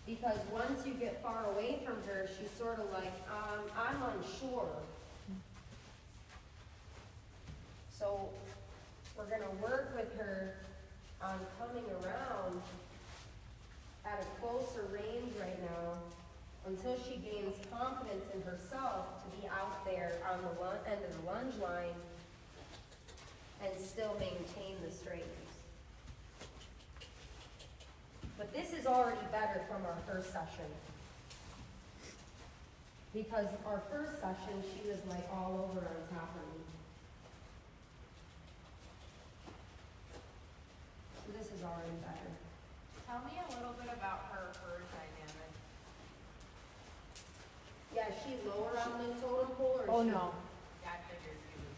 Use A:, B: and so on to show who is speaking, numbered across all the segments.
A: Because once you get far away from her, she's sort of like, I'm unsure. So we're gonna work with her on coming around at a closer range right now until she gains confidence in herself to be out there on the end of the lunge line and still maintain the straightness. But this is already better from our first session. Because our first session, she was like all over on top of me. So this is already better.
B: Tell me a little bit about her dynamic.
A: Yeah, is she lower on the totem pole or is
C: Oh,
A: she?
C: no.
B: Yeah, I figured she was,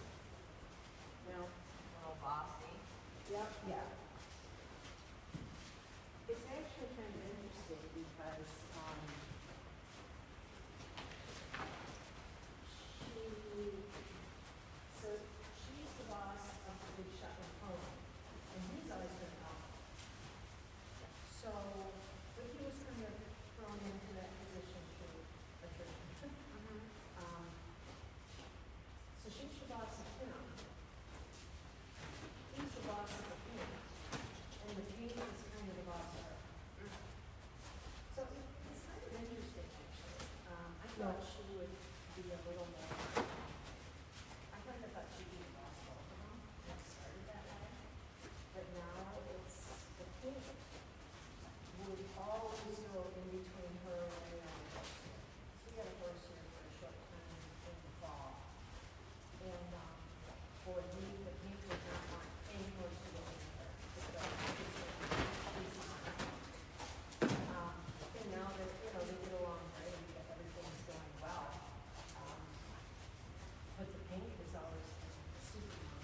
B: a little bossy.
A: Yep, yeah.
D: It's actually kind of interesting because, she's the boss of the big shot with home, and he's always been out. So, Ricky was kind of thrown into that position through attrition. So she's the boss of him. He's the boss of the paint, and the paint is kind of the boss of her. So it's kind of interesting, actually. I thought she would be a little more, I kind of thought she'd be the boss of both of them, and it started that way. But now it's the paint would always go in between her and the other horse. So we had a horse here for a short time in the fall. And, boy, the paint would not want any horse to go in her. And now that, they get along great, everything's going well. But the paint is always super long.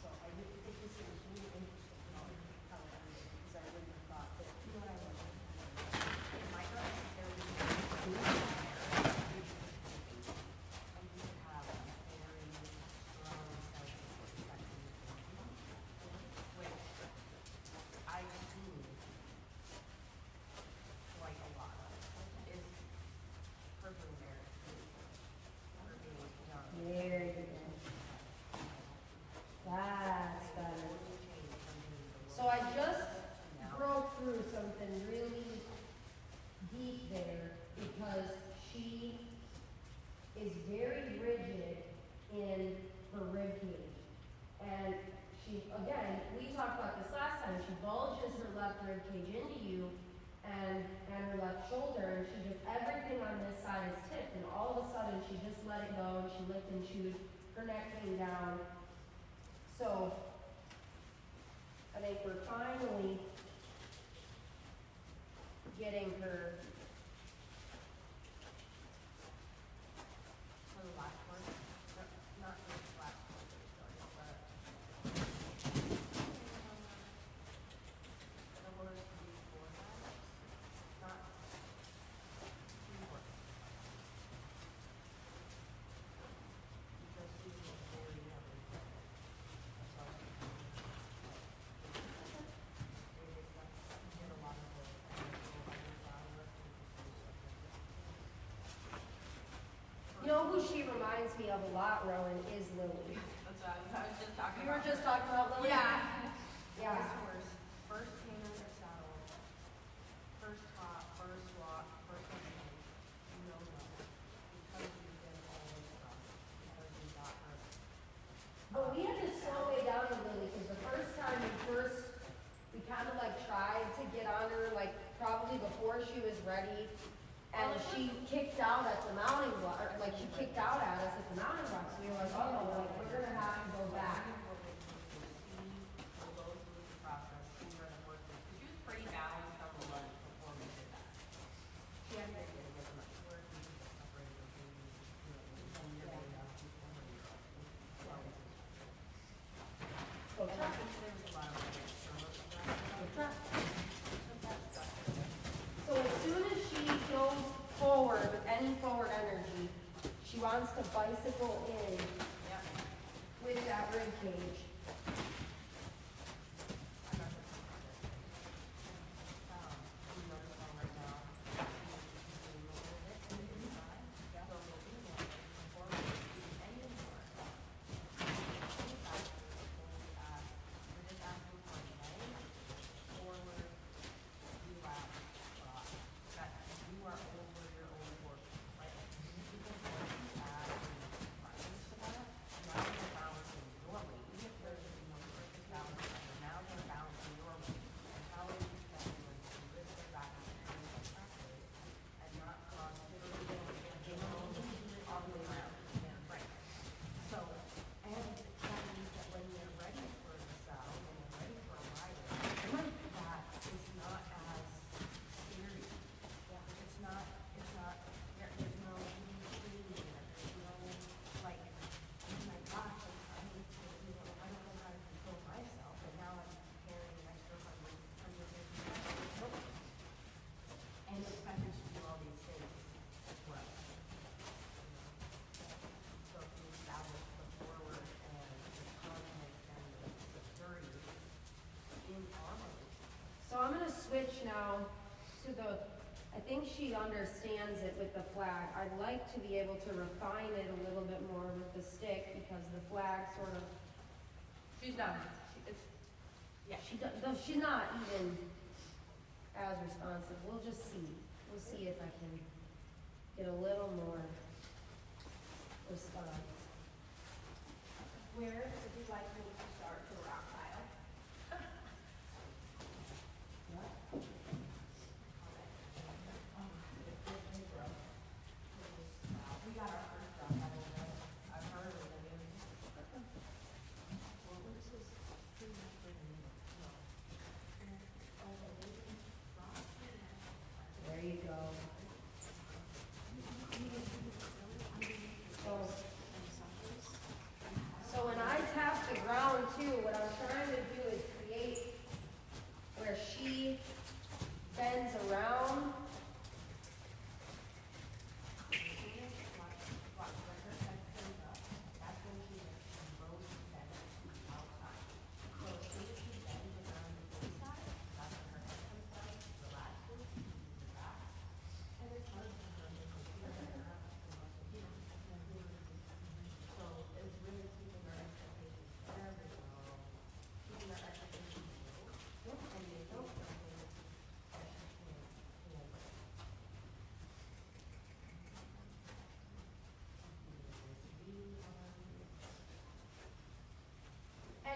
D: So I really think this is really interesting how it ended, because I wouldn't have thought that, what I wasn't.
B: In my girls, there was no and you have a very strong self-respect, which I do like a lot of, is her being there, her being young.
A: Very good. That's better. So I just broke through something really deep there because she is very rigid in her rib cage. And she, again, we talked about this last time, she bulges her left rib cage into you and her left shoulder, and she just, everything on this side is tipped, and all of a sudden she just let it go, and she licked and chewed, her neck came down. So, I think we're finally getting her.
B: So the last one, not the last one, but the horse before that, not before. Because he was very heavy. So did a lot of the
A: You know who she reminds me of a lot, Rowan, is Lily.
B: That's what I was just talking
A: You
B: about.
A: were just talking about Lily?
B: Yeah.
A: Yeah.
B: This horse, first came in the saddle, first hop, first walk, first everything. No, because we did all this stuff, because we got her.
A: But we had to slow way down with Lily, because the first time we kind of like tried to get on her, like probably before she was ready. And she kicked out at the mounting block, or like she kicked out at us at the mounting block, so we were like, oh, like we're gonna have to go back.
B: We'll go through the process, see where the horse is. She was pretty balanced on the lunge before we did that. She had to get as much work, we just separated the babies, from your baby out to 1 year.
A: Go
B: And I
A: try.
B: think there was a lot of
A: Go try. So as soon as she goes forward with any forward energy, she wants to bicycle in
B: Yep.
A: with that rib cage.
B: I got this. You notice one right now.
A: switch now to the, I think she understands it with the flag. I'd like to be able to refine it a little bit more with the stick because the flag sort of,
B: She's not, it's, yeah.
A: she's not even as responsive. We'll just see. We'll see if I can get a little more response.
D: Where would you like me to start the rock pile?
A: What?
B: We got our first drop out of it. I've heard of it.
D: Well, what is this?
A: There you go. So, so when I tap the ground too, what I'm trying to do is create where she bends around.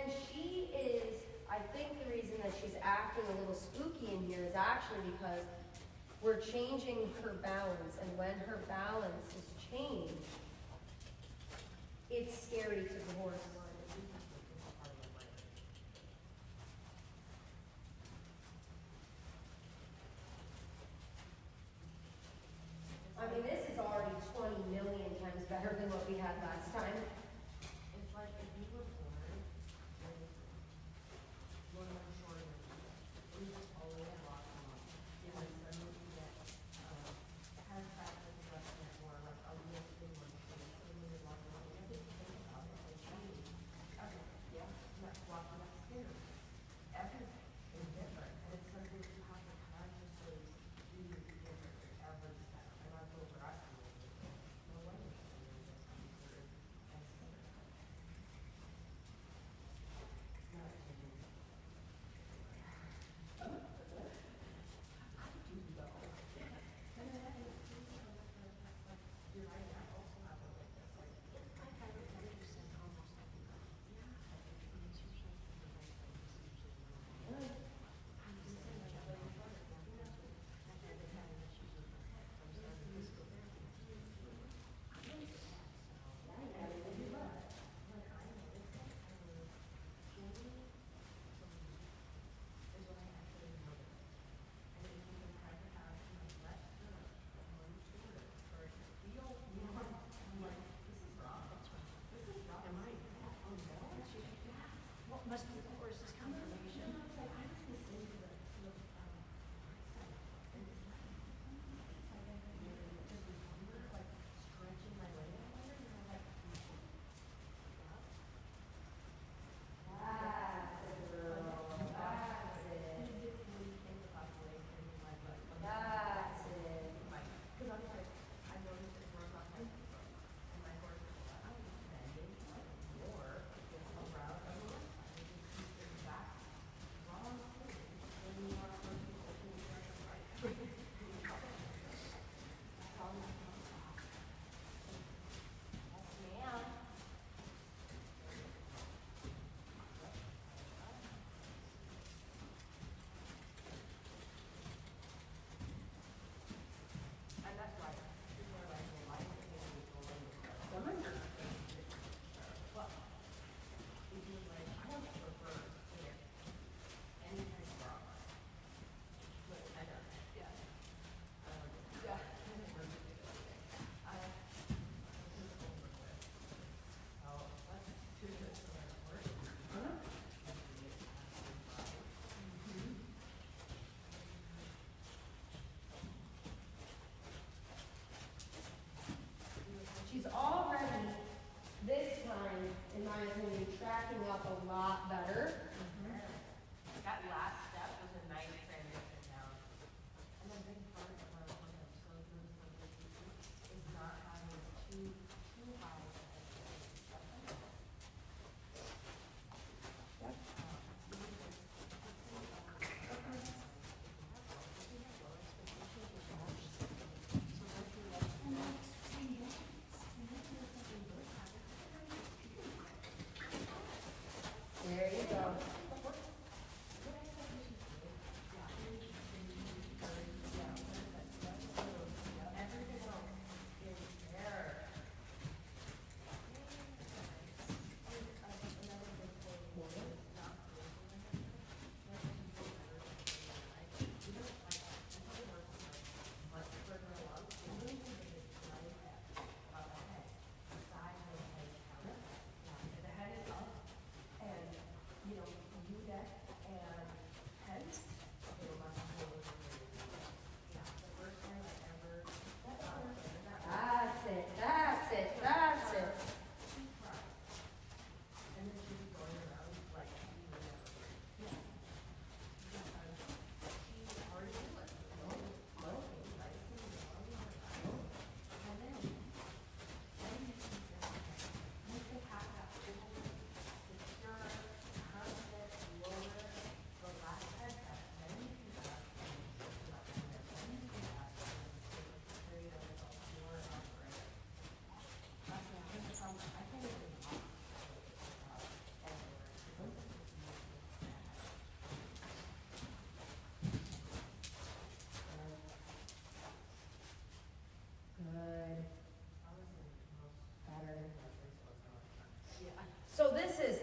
A: And she is, I think the reason that she's acting a little spooky in here is actually because we're changing her balance, and when her balance is changed, it's scary to the horse. I mean, this is already 20 million times better than what we had last time.
B: It's like if you were born with one leg shorter than you, we just always walk along. And then suddenly you get, kind of back with the rest of it more, like a real big one, so suddenly you're walking along, you have to think about it, like, okay, yeah, let's walk the next skin. Everything is different, and it's something you have to consciously do different every step. And I feel for us, no way it's gonna be different.
D: Must be the horse's confirmation.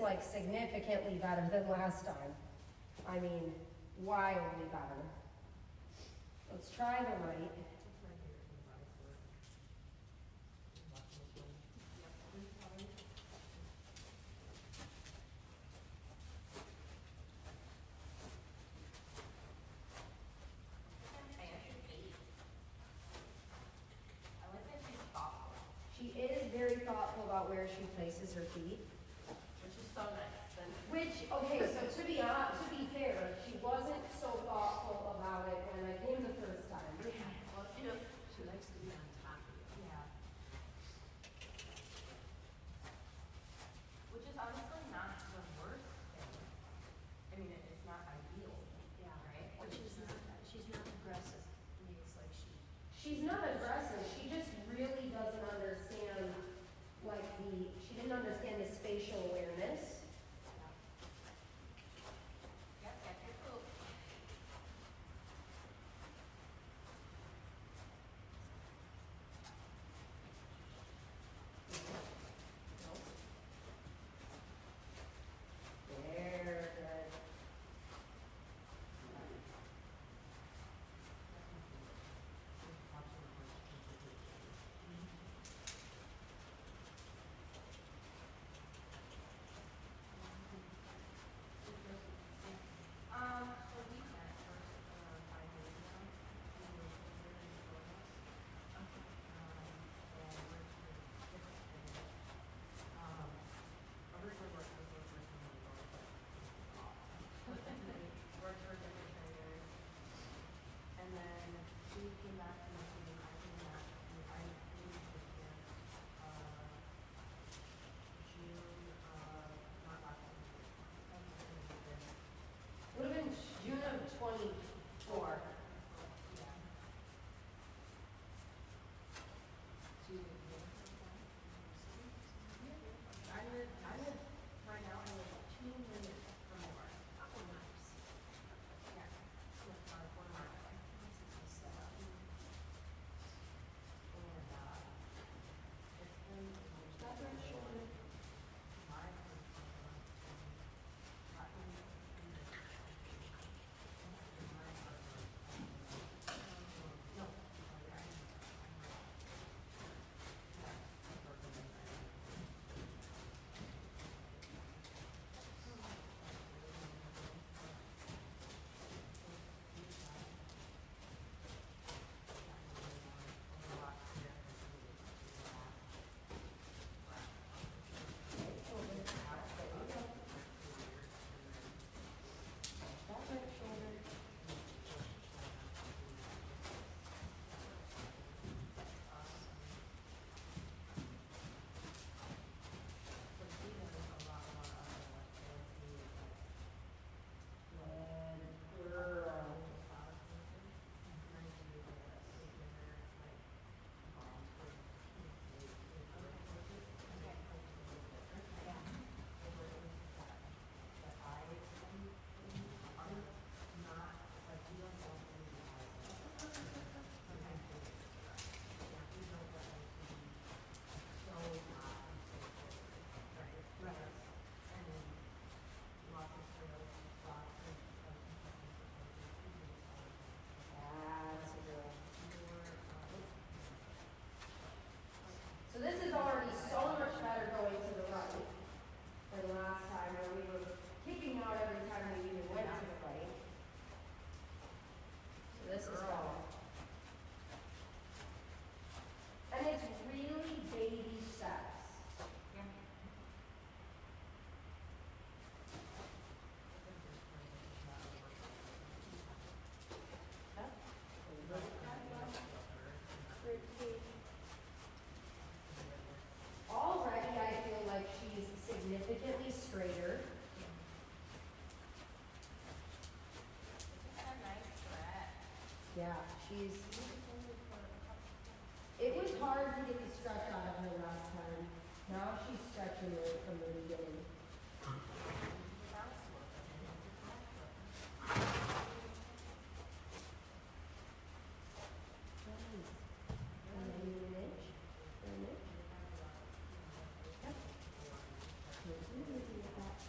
A: like significantly better than last time. I mean, wildly better. Let's try the right.
B: What's my favorite thing about his work? Watching his film. Yep. I like that she's thoughtful,
A: She is very thoughtful about where she places her feet.
B: which is so nice. Then
A: Which, okay, so to be fair, she wasn't so thoughtful about it when I came the first time.
B: well,
D: She likes to be on top of you.
B: yeah. Which is honestly not the worst thing. I mean, it's not ideal,
D: Yeah.
B: right?
D: But she's not aggressive. I mean, it's like
A: She's not aggressive, she just really doesn't understand, like she didn't understand the spatial awareness.
B: Yep, get your poop.
A: There, good.
B: So we met first, 5 years ago. We were here in Florida. And we're different trainers. Originally worked with those person in the world, but worked for different trainers. And then she came back to my team, I came back, and I moved this year, June, not last year.
A: Would have been June of 24.
B: Yeah. I live, right now, I live 2 minutes from more.
D: Oh, nice.
B: Yeah. Smith Park, 1 mile away. And, it's been,
D: That right shoulder.
B: my first no,
A: That right shoulder. Good girl. That's a girl. So this is already so much better going to the right than last time where we were kicking out every time we even went to the right. So this is better. And it's really baby steps. Already I feel like she's significantly straighter. Yeah, she's, it was hard to get the stretch out of her last time. Now she's stretching it from the beginning. And then an inch, an inch. Yep. Here's an easy with that.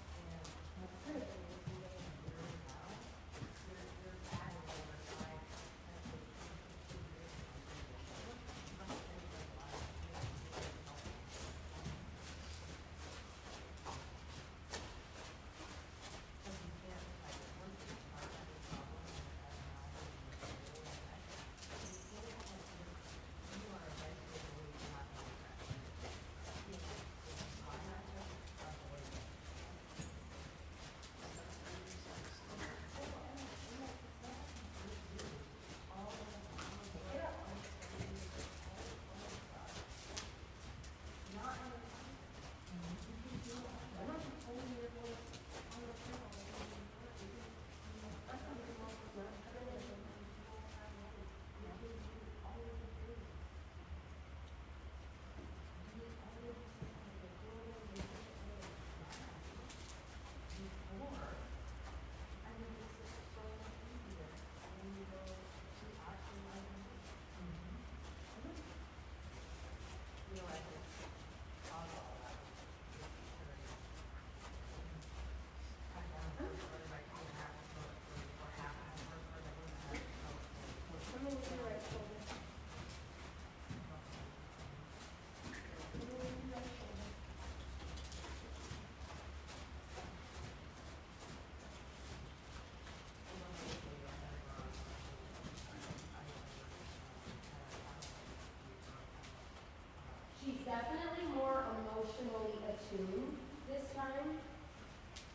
A: emotionally attuned this time.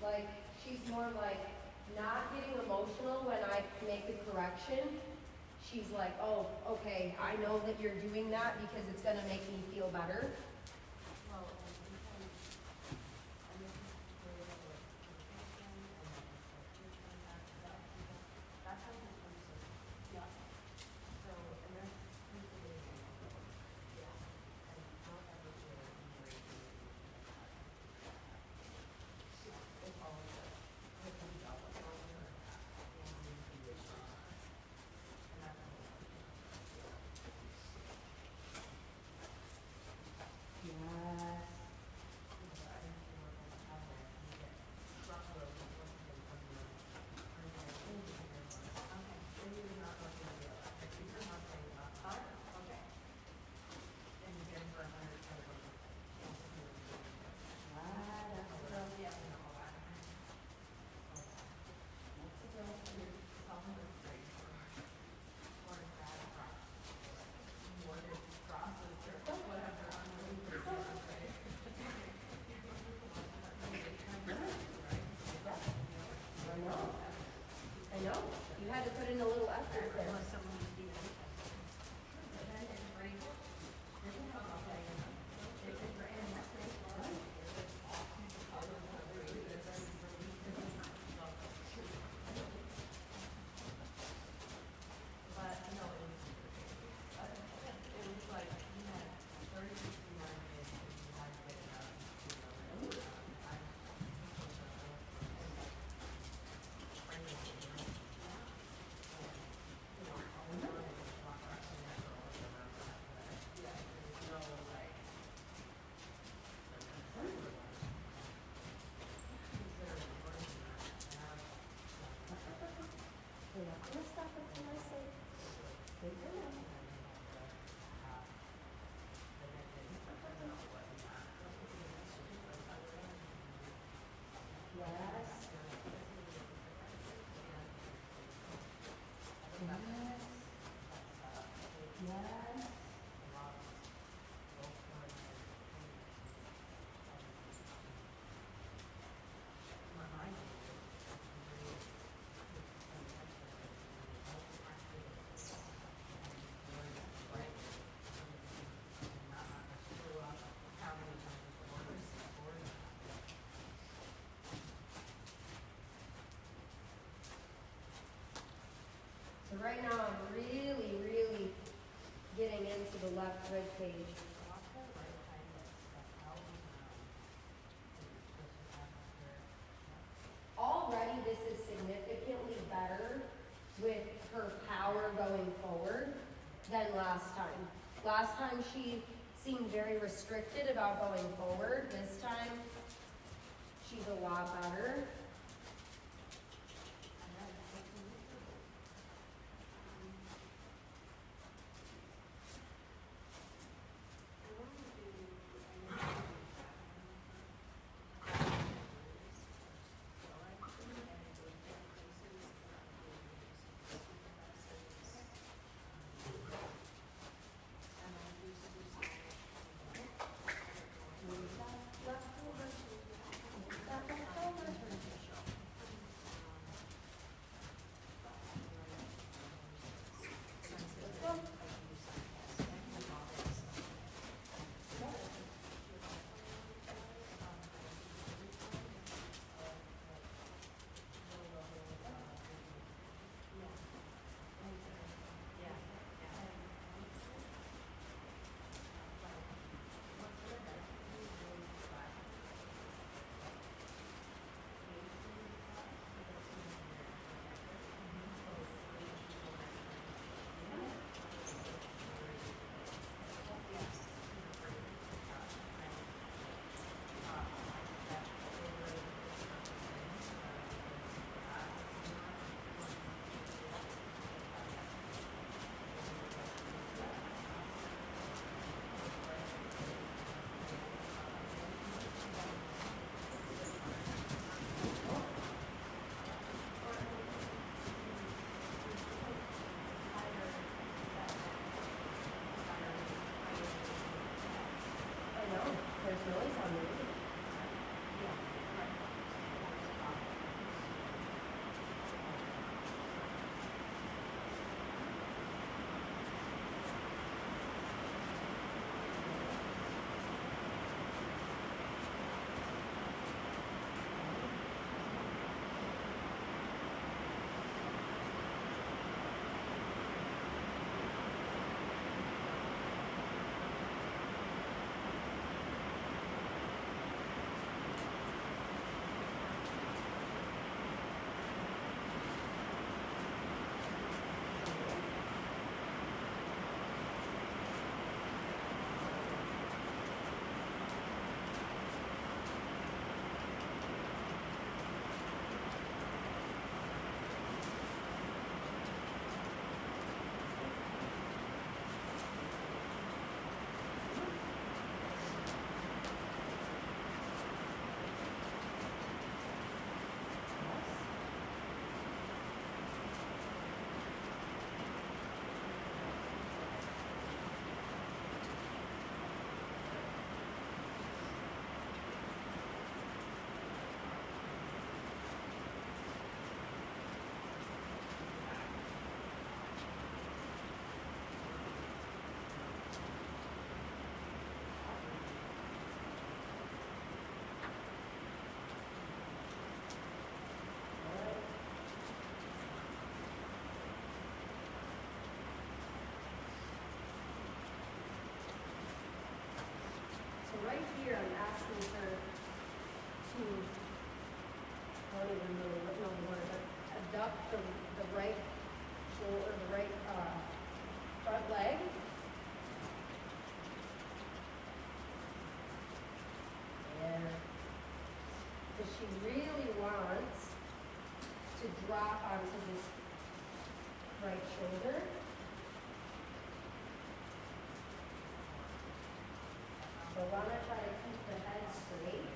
A: Like, she's more like not getting emotional when I make the correction. She's like, oh, okay, I know that you're doing that because it's gonna make me feel better.
B: Well, and sometimes, and this is where we have like communication and then expectation, that's how this comes to, yeah. So, and that's usually, yeah, and not ever feel like angry or anything like that. Yeah, it's always like, with the job, like, oh, you're like that, and you can be strong. And that's how it's like,
A: Yes. I know. You had to put in a little effort there. We're not gonna stop until I say, take her now. Yes. Yes. Yes. So right now I'm really, really getting into the left rib cage. Already this is significantly better with her power going forward than last time. Last time she seemed very restricted about going forward. This time she's a lot better. Left over. Left over.
D: here, I'm asking her to, I don't even really know the word, but abduct the right shoulder, the right, front leg. There. Because she really wants to drop onto this right shoulder. So why not try to keep the head straight?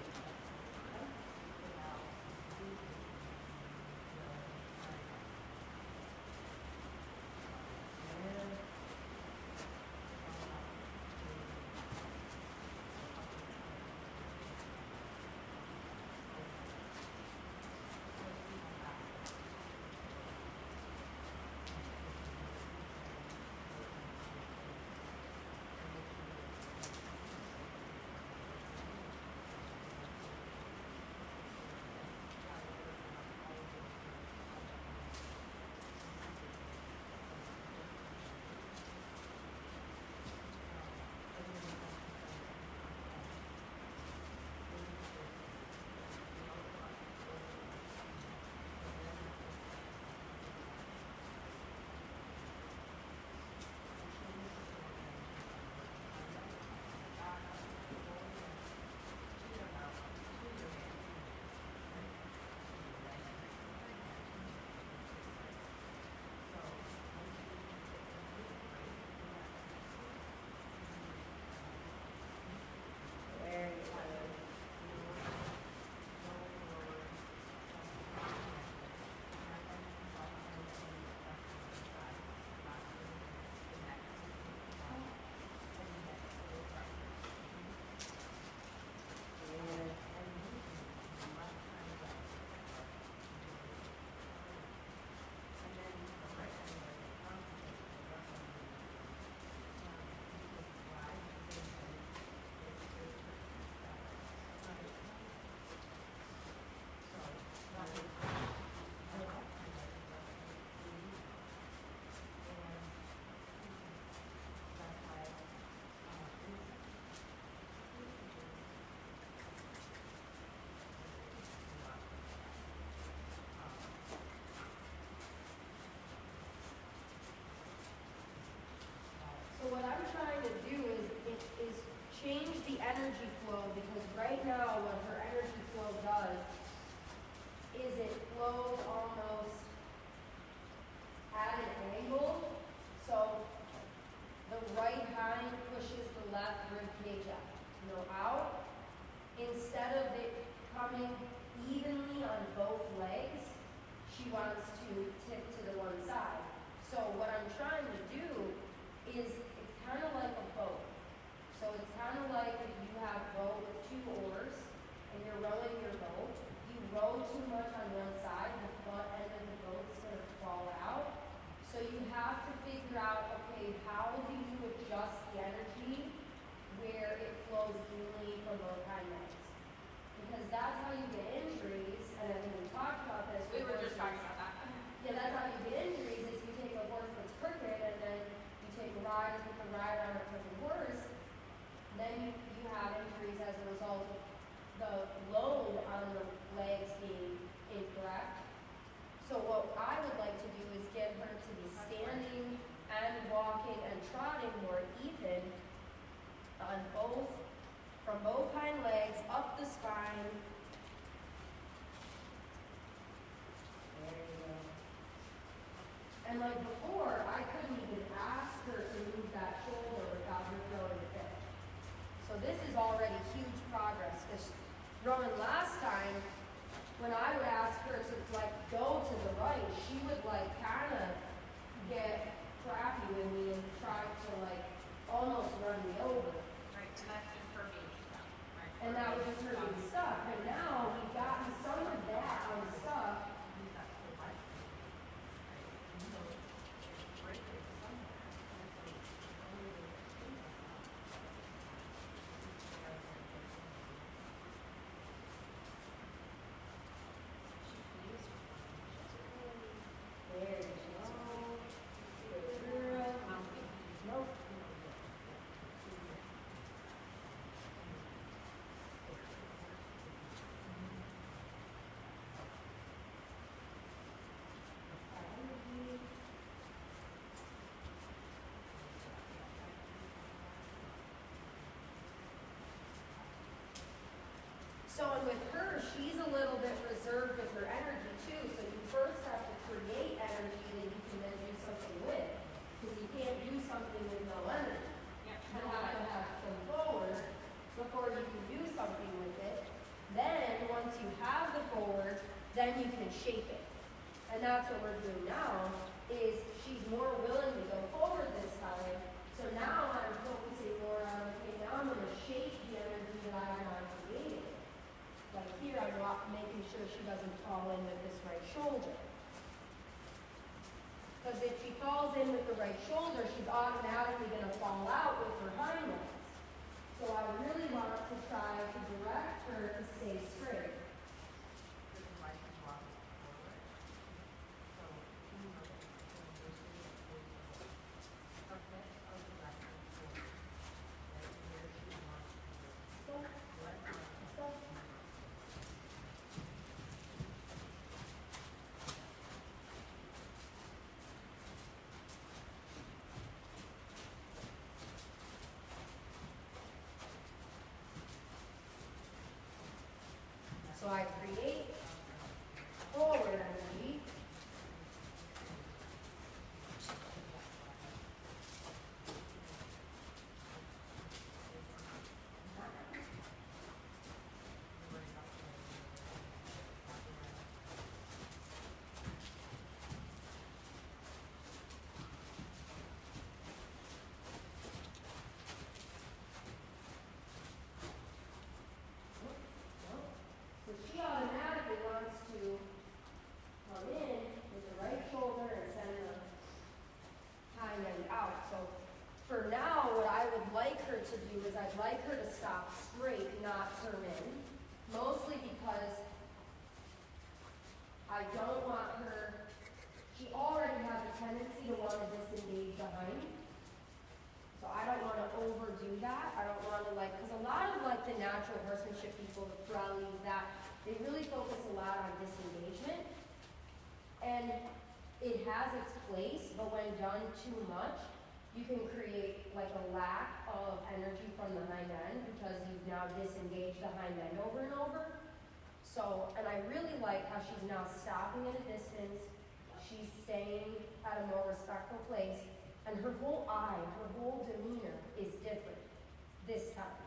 D: So what I'm trying to do is change the energy flow, because right now what her energy flow does is it flows almost at an angle. So the right hind pushes the left rib cage up, out. Instead of it coming evenly on both legs, she wants to tip to the one side. So what I'm trying to do is, it's kind of like a boat. So it's kind of like if you have a boat with two oars and you're rowing your boat. You row too much on one side, the butt end of the boat's going to fall out. So you have to figure out, okay, how do you adjust the energy where it flows evenly from both hind legs? Because that's how you get injuries, and I think we talked about this.
B: We were just
D: horses.
B: talking about that.
D: Yeah, that's how you get injuries, is you take a horse that's crooked, and then you take a ride, put the ride on a crooked horse, then you have injuries as a result of the load on the legs being incorrect. So what I would like to do is get her to be standing and walking and trotting more even on both, from both hind legs, up the spine. There you go. And like before, I couldn't even ask her to move that shoulder without her throwing a fit. So this is already huge progress, because Rowen last time, when I would ask her to go to the right, she would kind of get crappy with me and try to almost run me over.
B: Right, and that's just her being stuck, right?
D: And that was just her being stuck. And now we've gotten some of that unstuck.
A: So, and with her, she's a little bit reserved with her energy too, so you first have to create energy that you can then do something with. Because you can't do something with no energy.
B: Yeah,
A: You have to have some forward before you can do something with it. Then, once you have the forward, then you can shape it. And that's what we're doing now, is she's more willing to go forward this time. So now I'm focusing more on, okay, now I'm gonna shape the energy that I want created. Like here, I'm making sure she doesn't fall in with this right shoulder. Because if she falls in with the right shoulder, she's automatically gonna fall out with her hind legs. So I really want to try to direct her to stay straight.
B: This is why she's walking forward. So, her hips are directed forward. Right where she wants to go.
A: Step, step. So I create forward energy. So she automatically wants to come in with the right shoulder and send the hind end out. So for now, what I would like her to do is I'd like her to stop straight, not turn in. Mostly because I don't want her, she already has a tendency to want to disengage the hind. So I don't want to overdo that. I don't want to because a lot of the natural horsemanship people, the rallies, that, they really focus a lot on disengagement. And it has its place, but when done too much, you can create a lack of energy from the hind end because you've now disengaged the hind end over and over. So, and I really like how she's now stopping at a distance. She's staying at a more respectful place. And her whole eye, her whole demeanor is different this time.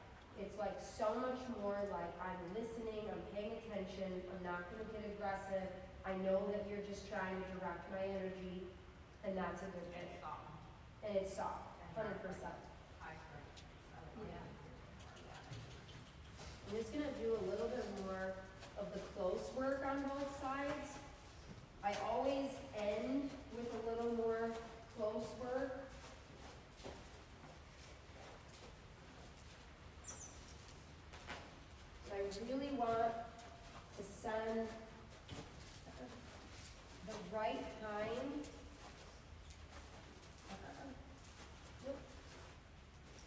A: It's so much more I'm listening, I'm paying attention, I'm not going to get aggressive. I know that you're just trying to direct my energy, and that's a good thing.
B: It's soft.
A: And it's soft, 100%.
B: High strength.
A: Yeah. I'm just going to do a little bit more of the close work on both sides. I always end with a little more close work. So I really want to send the right hind. Nope.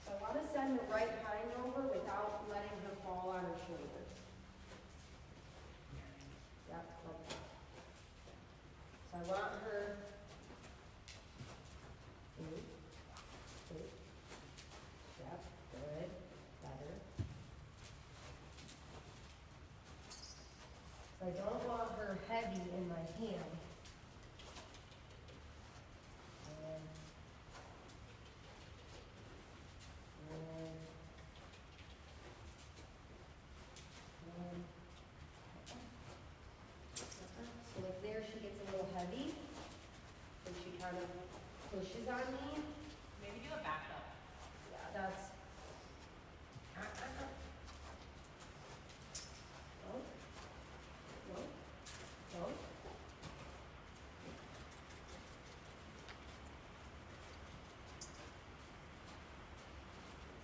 A: So I want to send the right hind over without letting her fall on her shoulders. Yep, like that. So I want her. Yep, good, better. So I don't want her heavy in my hand. So like there she gets a little heavy, and she kind of pushes on me.
B: Maybe do a back up.
A: Yeah, that's. No. No. No.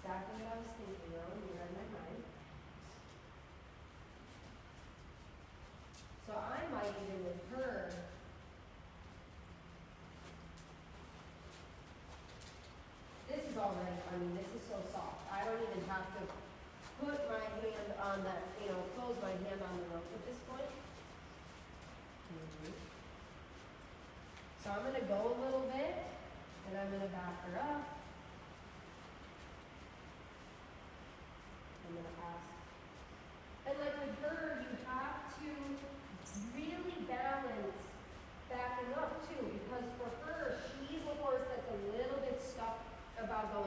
A: Exactly what I was thinking, Rowen. You read my mind. So I might even with her. This is already, this is so soft. I don't even have to put my hand on that, close my hand on the rope at this point. So I'm going to go a little bit, and I'm going to back her up. I'm going to ask. And with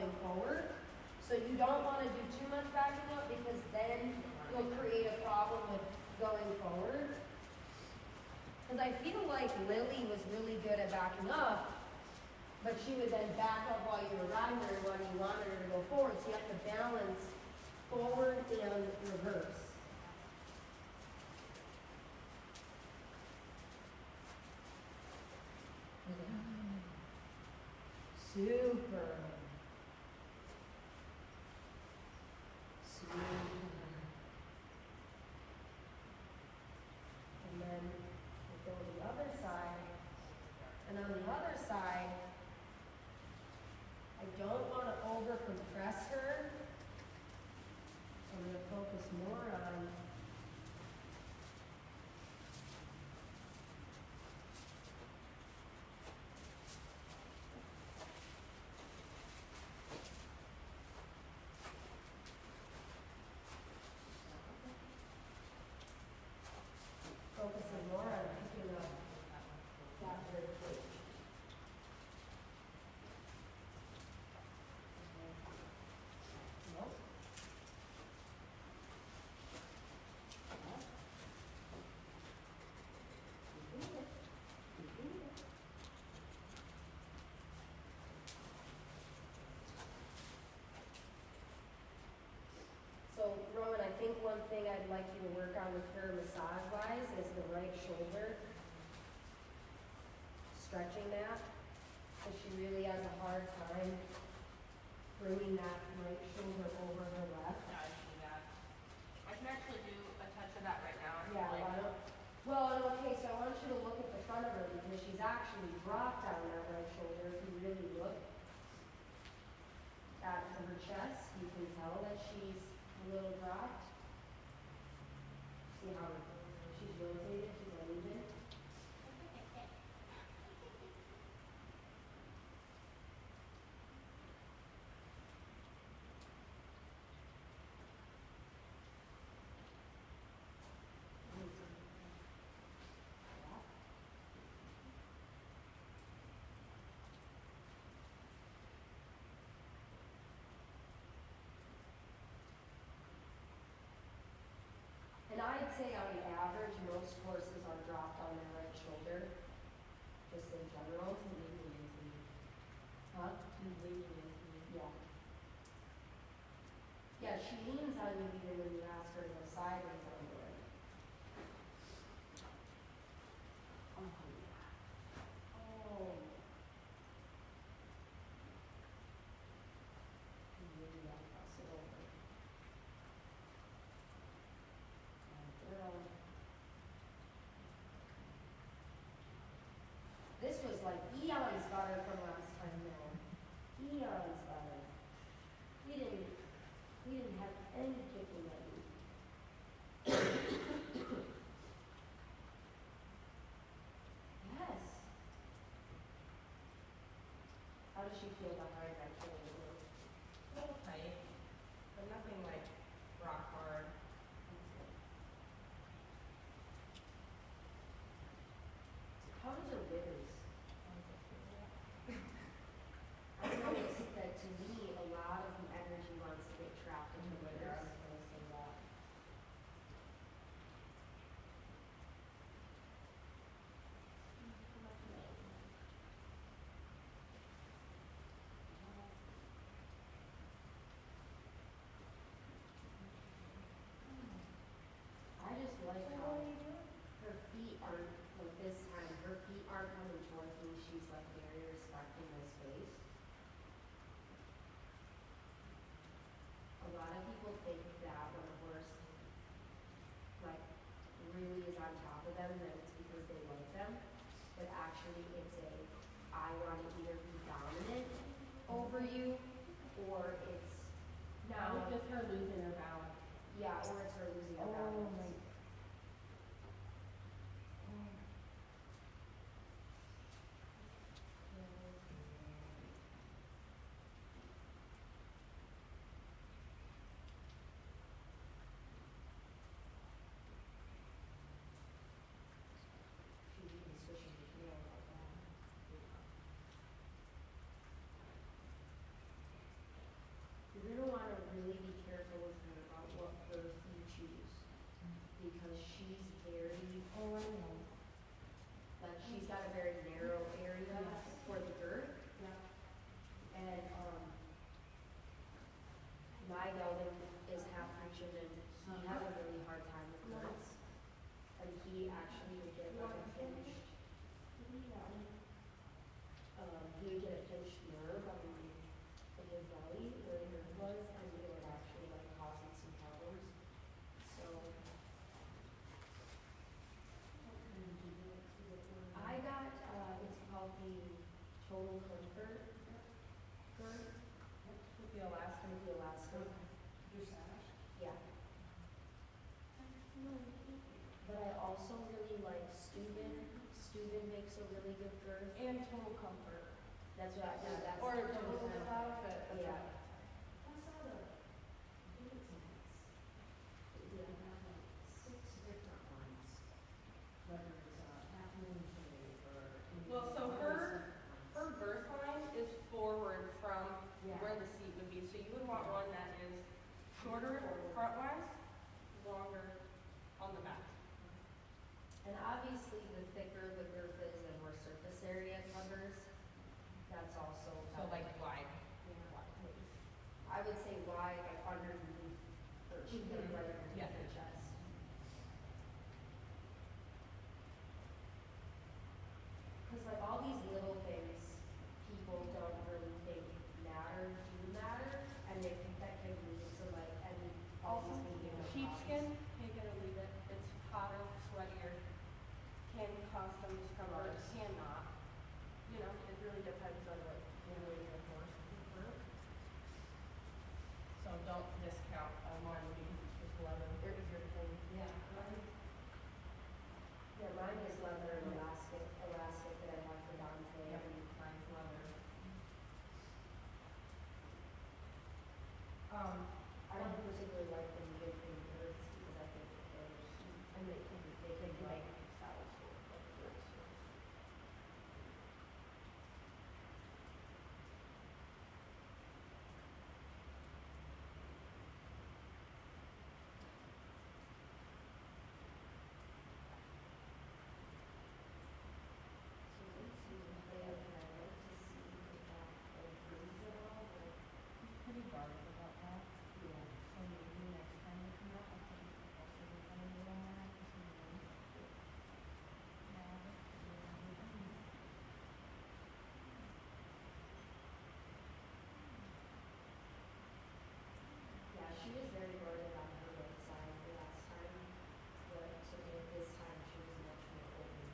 A: going forward. So you don't wanna do too much backing up because then you'll create a problem with going forward. Cause I feel like Lily was really good at backing up, but she would then back up while you were riding her when you wanted her to go forward. So you have to balance forward and reverse. Super. Super. And then we go to the other side. And on the other side, I don't want to over compress her. I'm going to focus more on picking up that rib cage. Nope. So, Rowan, I think one thing I'd like you to work on with her massage-wise is the right shoulder. Stretching that, because she really has a hard time bringing that right shoulder over her left.
B: Yeah, I see that. I can actually do a touch of that right now.
A: Yeah,
B: Like,
A: why don't, well, okay, so I want you to look at the front of her because she's actually dropped down that right shoulder. If you really look at her chest, you can tell that she's a little dropped. See how she's rotated, she's uneven. And I'd say on the average, most horses are dropped on their right shoulder, just in general. Huh? Yeah. Yeah, she leans on you even when you ask her to go sideways on the right. Oh, yeah. Oh. Maybe I'll cross it over. Girl. This was like eons better from last time now. Eons better. We didn't have any kicking at you. Yes. How does she feel behind that shoulder?
B: a little tight, but nothing like rock hard.
A: How does her withers? I noticed that to me, a lot of the energy wants to get trapped in her withers. I just like how her feet aren't, like this time, her feet aren't coming towards me, she's like very respecting my space. A lot of people think that when a horse, like, really is on top of them, that it's because they like them, but actually it's a, I want to either be dominant over you, or it's,
B: No, it's just her losing her balance.
A: yeah, or it's her losing her
B: Oh,
A: balance.
B: my-
A: She's even swishing her tail like that.
D: he actually would get like a pinched, he would get a pinched nerve on his belly where the nerve was, and it would actually like cause him some problems. So I got, it's called the total comfort girth
B: With the elastic.
D: with the elastic. Yeah. But I also really like Steuben. Steuben makes a really good girth.
B: And total comfort.
D: That's what I, yeah, that's.
B: Or
D: the
B: total
D: comfort.
B: outfit.
D: Yeah.
B: Well, so her birth line is forward from
D: Yeah.
B: where the seat would be. So you would want one that is shorter front-wise, longer on the back.
A: And obviously, the thicker the girth is and more surface area it covers, that's also.
B: So like wide.
A: I would say wide, like underneath, or she could right underneath
B: Yeah.
A: her chest. Cause like all these little things, people don't really think matter, do matter, and they think that can lead to like, and all
B: Also,
A: these medium
B: sheepskin, take it or leave it. It's hotter, sweatier, can cause some discomfort, cannot. You know, it really depends on what you're doing your horse for. So don't discount one because it's just leather. They're easier to clean.
A: Yeah. Yeah, mine is leather and elastic that I have for Dante.
B: Yeah, mine's leather.
A: I don't particularly like when you get in girths because I think that they're heat, and they can like,
B: salad store.
A: so let's see if they have an idea to see if that improves at all, but
B: Pretty guarded about that.
A: yeah.
B: So maybe next time we come out, I'll put it also be kind of little more.
A: Yeah, she was very guarded on her right side the last time, but today, this time she was much more open.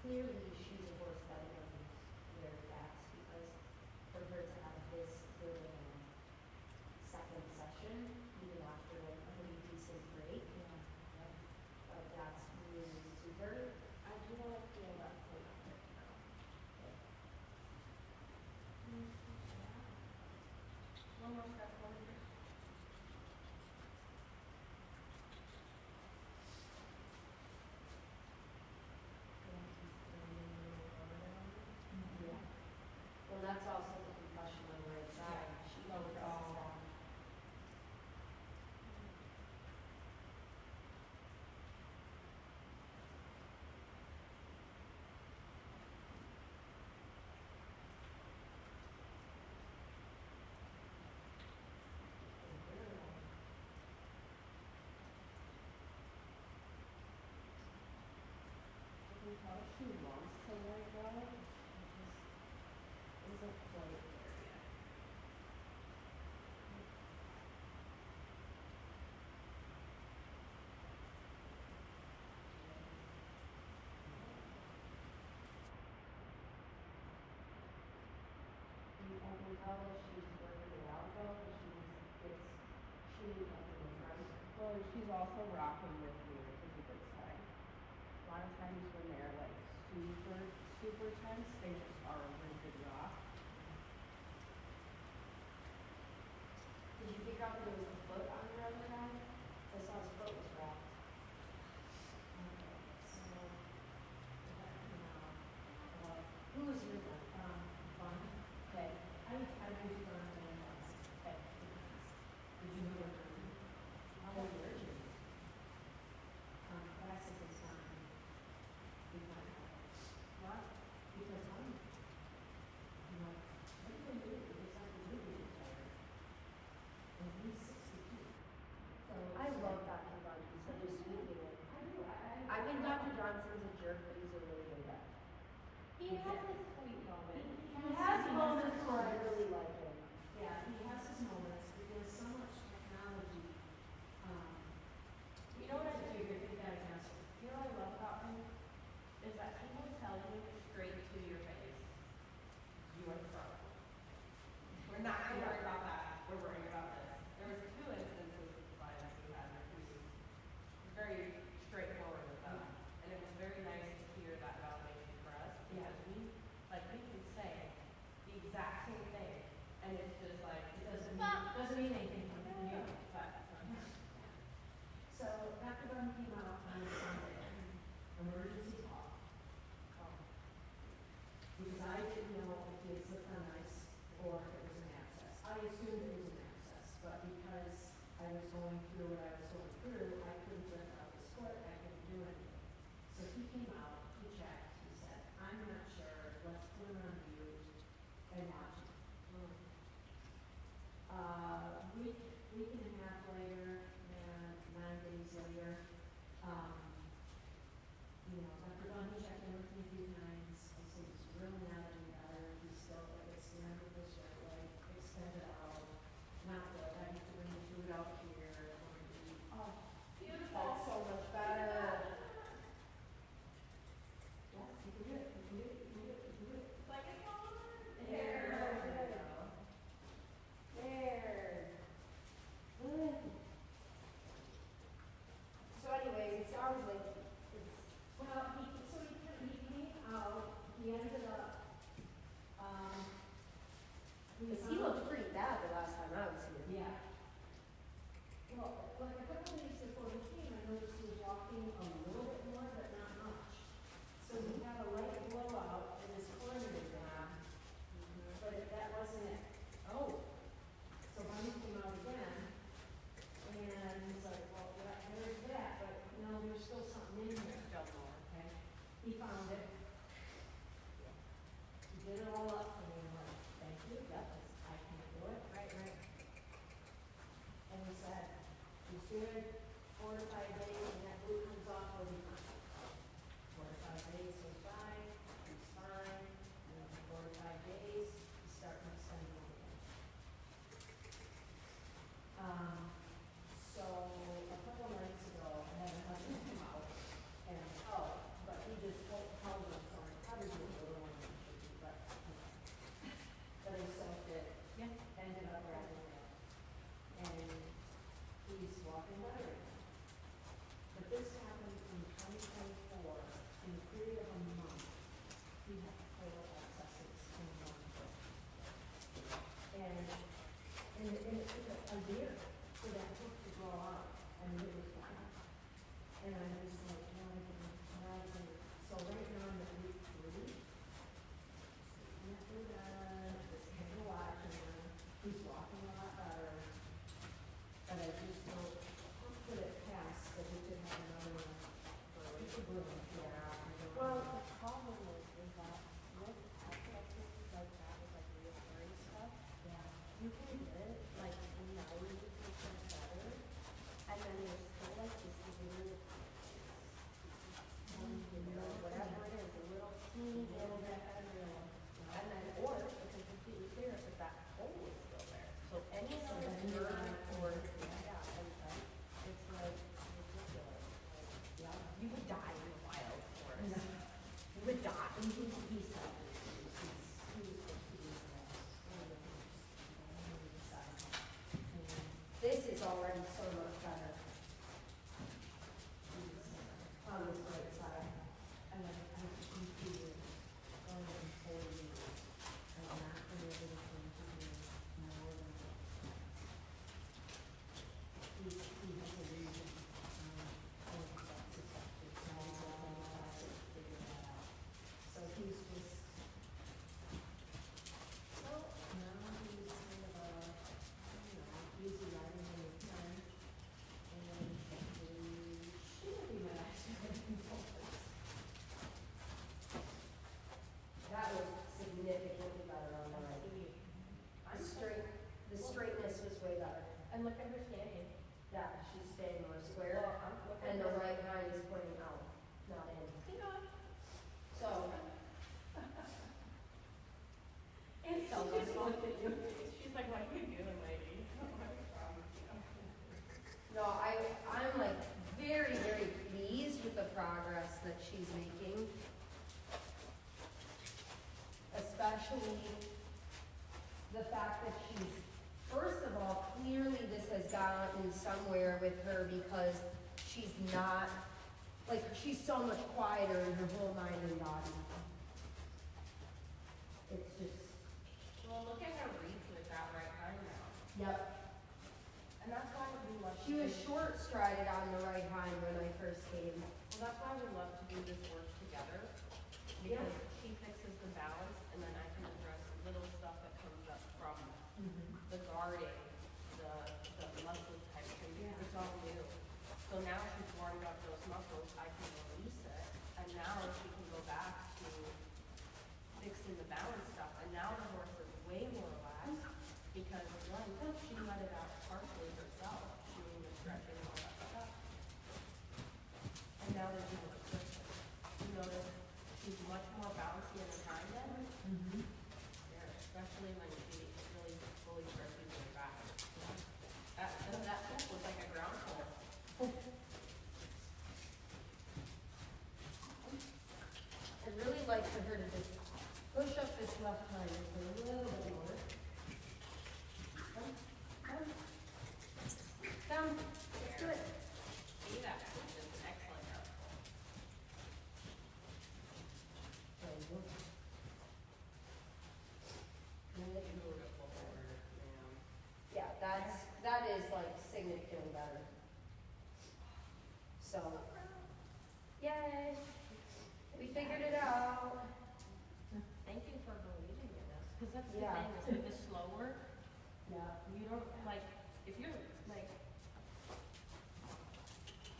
A: Clearly, she's a horse that runs very fast because for her to have this good second session, even after like a pretty decent break, that's really super.
B: I do want to feel that thing up there now. One more step, one more.
A: Yeah. Well, that's also the concussion on the right side.
B: Yeah,
A: She
B: lower
A: focuses
B: all.
A: that.
B: I can tell she wants to let go, it just isn't quite there yet.
A: I can tell that she's working it out though, but she needs up in the front.
B: Well, and she's also rocking with me, which is a good sign. A lot of times when they're like super, super tense, they just are a rigid rock.
A: Did you figure out that it was the foot on your other guy? I saw his foot was wrapped. Who was your one? Fun. Okay. I was used Fun and okay. Did you know her? Oh, virgin. Classic is not. What? Because I'm like, what do you do? There's something to do.
B: He has his sweet moments.
D: He has moments where I really like him. Yeah, he has his moments, but there's so much technology.
B: You know what I figured with that answer? You know what I love about him? Is that he will tell you straight to your face. You are the problem. We're not gonna worry about that. We're worrying about this. There was 2 instances of violence we had where he was very straightforward with them. And it was very nice to hear that validation for us because we
A: that she's making. Especially the fact that she's, first of all, clearly this has gotten somewhere with her because she's not, like, she's so much quieter in her whole mind and body. It's just,
B: Well, look at her reach with that right hind now.
A: yep.
B: And that's why we love to
A: She was
B: do-
A: short strided on the right hind when I first came.
B: Well, that's why we love to do this work together.
A: Yeah.
B: Because she fixes the balance and then I can address little stuff that comes up from the guarding, the muscle type thing, because it's all new. So now she's warmed up those muscles, I can release it, and now she can go back to fixing the balance stuff, and now the horse is way more relaxed, because one, she let it out partially herself, doing the stretching and all that stuff. And now there's no restriction. You notice she's much more bouncy in the time then, there, especially when she really fully starts using her back. That hip was like a ground floor.
A: I'd really like for her to just push up this left hind just a little bit more. Come, come. Come, let's do it.
B: See that, which is an excellent ground floor.
A: There you go. Good.
B: Beautiful order, ma'am.
A: Yeah, that is like significantly better. So, yay, we figured it out.
B: Thank you for believing in us, because that's the
A: Yeah.
B: thing, is if it's slower,
A: Yeah.
B: you don't, like, if you're, like,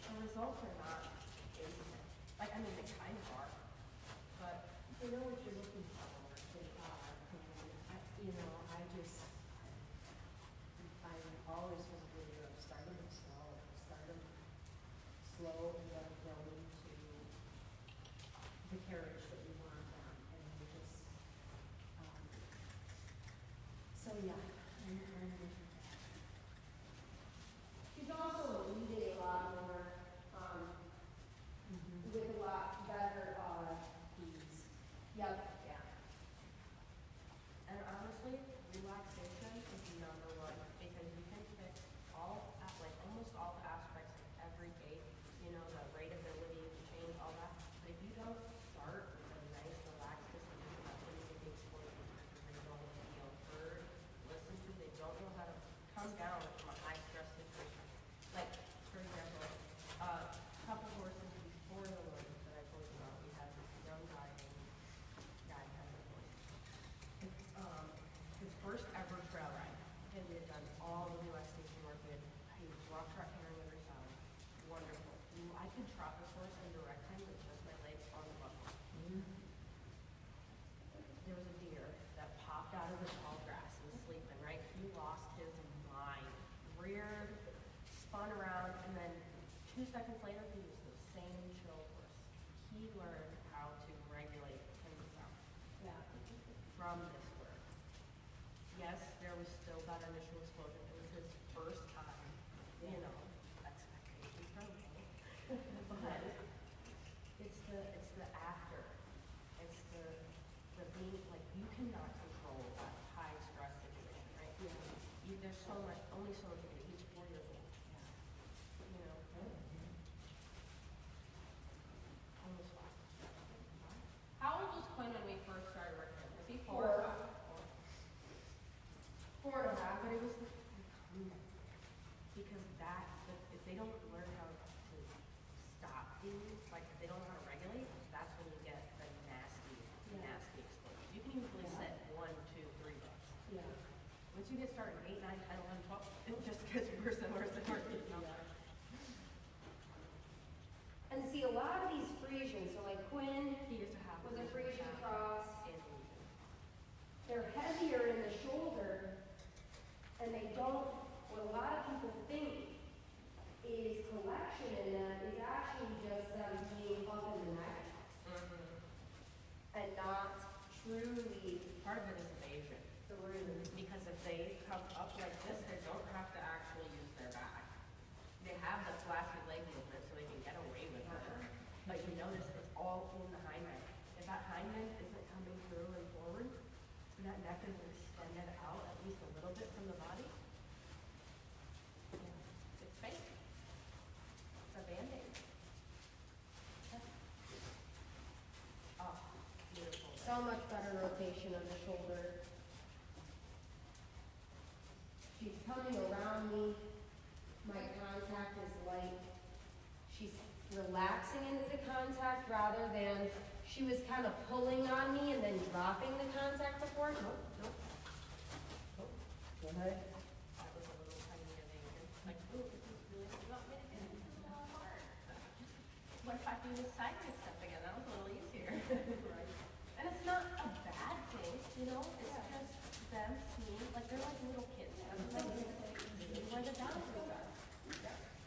B: the results are not instant. Like, I mean, they kind of are, but
D: You know what you're looking for, they are, and I just, I always was a believer of starting them slow, and then growing to the carriage that you want them, and you just, so yeah, I'm
A: She's also leading a lot more, with a lot better,
D: ease,
A: yep.
D: yeah.
B: And honestly, relaxation is number one, because you can fix all, like, almost all the aspects of every gait, you know, the rateability, the change, all that. But if you don't start with a nice, relaxed disposition, that's when you get the explosion, because they don't feel heard, listened to, they don't know how to come down from a high stress situation. Like, for example, couple horses before the one that I told you about, we had this young guy had a horse. His first ever trail ride, and we had done all the relaxation work with, he was rock trot carrying every sound, wonderful. I could trot this horse and direct him with just my legs on the buckle. There was a deer that popped out of the tall grass and was sleeping, right? He lost his mind, reared, spun around, and then 2 seconds later, he was the same chill horse. He learned how to regulate himself
D: Yeah.
B: from this work. Yes, there was still that initial explosion. It was his first time, you know, expectations from him. But it's the after. It's the being, like, you cannot control that high stress situation, right? There's so much, only so much you can do. He's 4 years old, you know? Almost 5. How old was Quinn when we first started working with him? Was he 4 or 5?
A: 4.5.
B: But it was the calmness. Because if they don't learn how to stop things, like if they don't know how to regulate, that's when you get the nasty explosion. You can usually set 1, 2, 3 bucks.
D: Yeah.
B: Once you get started, 8, 9, 10, 11, 12, it just gets worse and worse and worse.
A: And see, a lot of these Frisians, so like Quinn
B: He used to have
A: was a Frisian cross,
B: and illusion.
A: they're heavier in the shoulder, and they don't, what a lot of people think is collection in them is actually just them being up in the neck and not truly
B: Part of it is evasion.
A: through.
B: Because if they come that neck is extended out at least a little bit from the body. It's fake. It's a Band-Aid. Oh, beautiful.
A: So much better rotation of the shoulder. She's coming around me. My contact is light. She's relaxing into the contact rather than she was kind of pulling on me and then dropping the contact before. Nope, nope. Nope. Go ahead.
B: That was a little tiny innovation. Like, ooh, this is really not me. And this is a little hard. What if I do the sideways step again? That was a little easier.
D: Right.
B: And it's not a bad thing, you know? It's just them seeing, like, they're like little kids. Seeing where the boundaries are.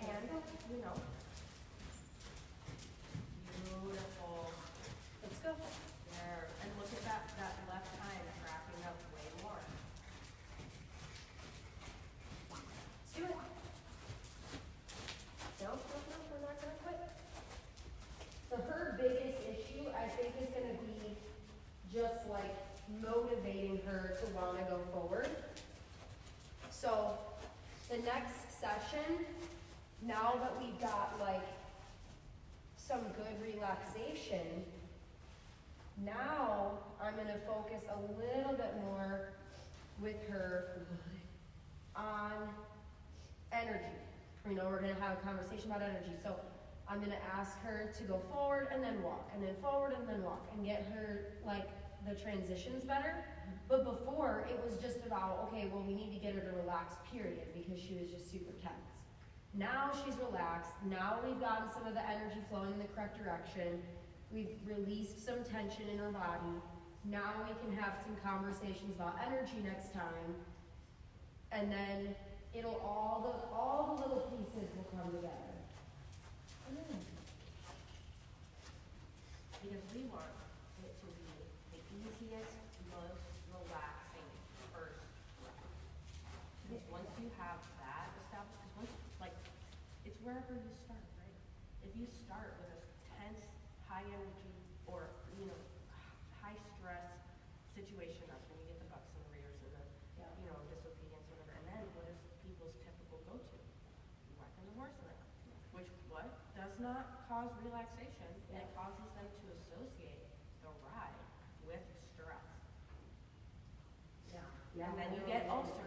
B: And, you know, beautiful.
A: Let's go.
B: There. And look at that left hind cracking up way more.
A: Let's do it. No, we're not gonna quit. So her biggest issue, I think, is gonna be just like motivating her to wanna go forward. So the next session, now that we've got like some good relaxation, now I'm gonna focus a little bit more with her on energy. You know, we're gonna have a conversation about energy. So I'm gonna ask her to go forward and then walk, and then forward and then walk, and get her like the transitions better. But before, it was just about, okay, well, we need to get her to relax, period, because she was just super tense. Now she's relaxed. Now we've gotten some of the energy flowing in the correct direction. We've released some tension in her body. Now we can have some conversations about energy next time. And then it'll all the little pieces will come together.
B: Because we want it to be the easiest, most relaxing first breath. Because once you have that established, because once, like, it's wherever you start, right? If you start with a tense, high energy, or, you know, high stress situation, that's when you get the bucks and the rears and the, you know, disobedience, whatever. And then what is people's typical go-to? Whacking the horse around. Which what? Does not cause relaxation.
A: Yeah.
B: It causes them to associate the ride with stress.
A: Yeah.
B: And then you get ulcers.